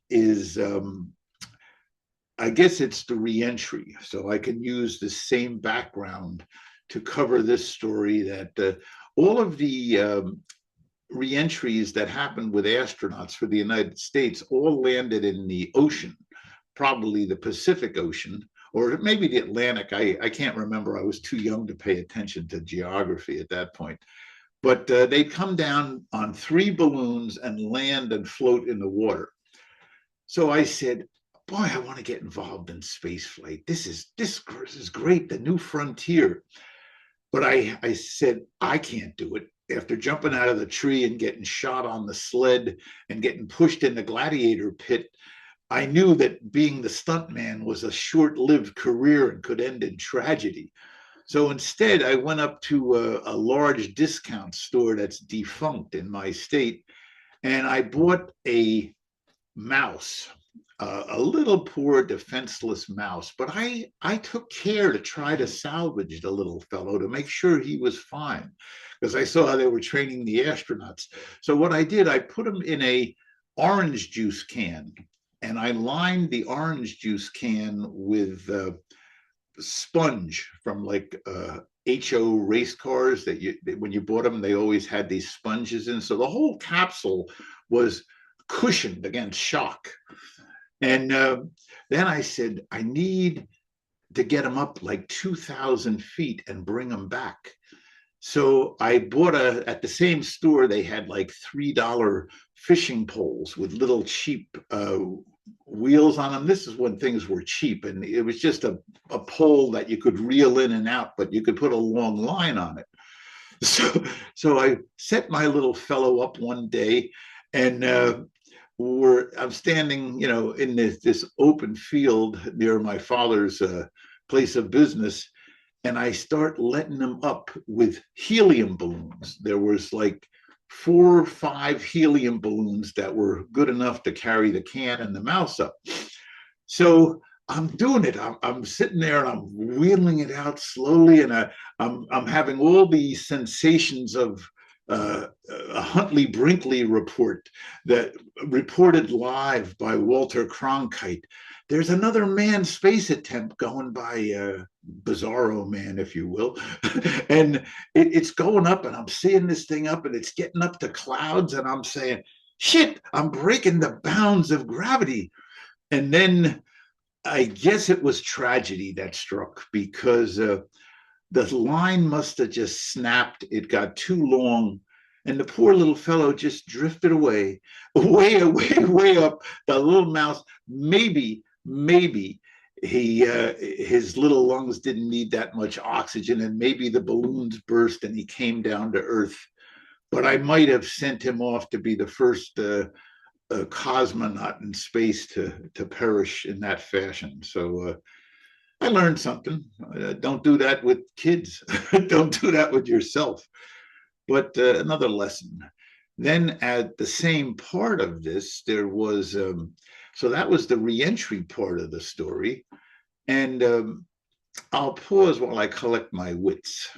is, I guess it's the reentry. So I can use the same background to cover this story that all of the reentries that happened with astronauts for the United States all landed in the ocean, probably the Pacific Ocean, or maybe the Atlantic. I can't remember. I was too young to pay attention to geography at that point. But they'd come down on 3 balloons and land and float in the water. So I said, boy, I want to get involved in space flight. This is great, the new frontier. But I said, I can't do it. After jumping out of the tree and getting shot on the sled and getting pushed in the gladiator pit, I knew that being the stuntman was a short-lived career and could end in tragedy. So instead, I went up to a large discount store that's defunct in my state, and I bought a mouse, a little poor defenseless mouse. But I took care to try to salvage the little fellow to make sure he was fine, because I saw how they were training the astronauts. So what I did, I put him in a orange juice can, and I lined the orange juice can with sponge from like HO race cars that when you bought them, they always had these sponges in. So the whole capsule was cushioned against shock. And then I said, I need to get them up like 2,000 feet and bring them back. So I bought at the same store, they had like $3 fishing poles with little cheap wheels on them. This is when things were cheap, and it was just a pole that you could reel in and out, but you could put a long line on it. So I set my little fellow up one day, and I'm standing, in this open field near my father's place of business, and I start letting them up with helium balloons. There was like 4 or 5 helium balloons that were good enough to carry the can and the mouse up. So I'm doing it. I'm sitting there and I'm wheeling it out slowly, and I'm having all these sensations of a Huntley Brinkley report that reported live by Walter Cronkite. There's another manned space attempt going by Bazarro man, if you will. And it's going up, and I'm seeing this thing up, and it's getting up to clouds, and I'm saying, shit, I'm breaking the bounds of gravity. And then I guess it was tragedy that struck, because the line must have just snapped. It got too long, and the poor little fellow just drifted away, way, way, way up. The little mouse, maybe his little lungs didn't need that much oxygen, and maybe the balloons burst and he came down to Earth. But I might have sent him off to be the first cosmonaut in space to perish in that fashion. So I learned something. Don't do that with kids. Don't do that with yourself. But another lesson. Then at the same part of this, there was, so that was the reentry part of the story. And I'll pause while I collect my wits.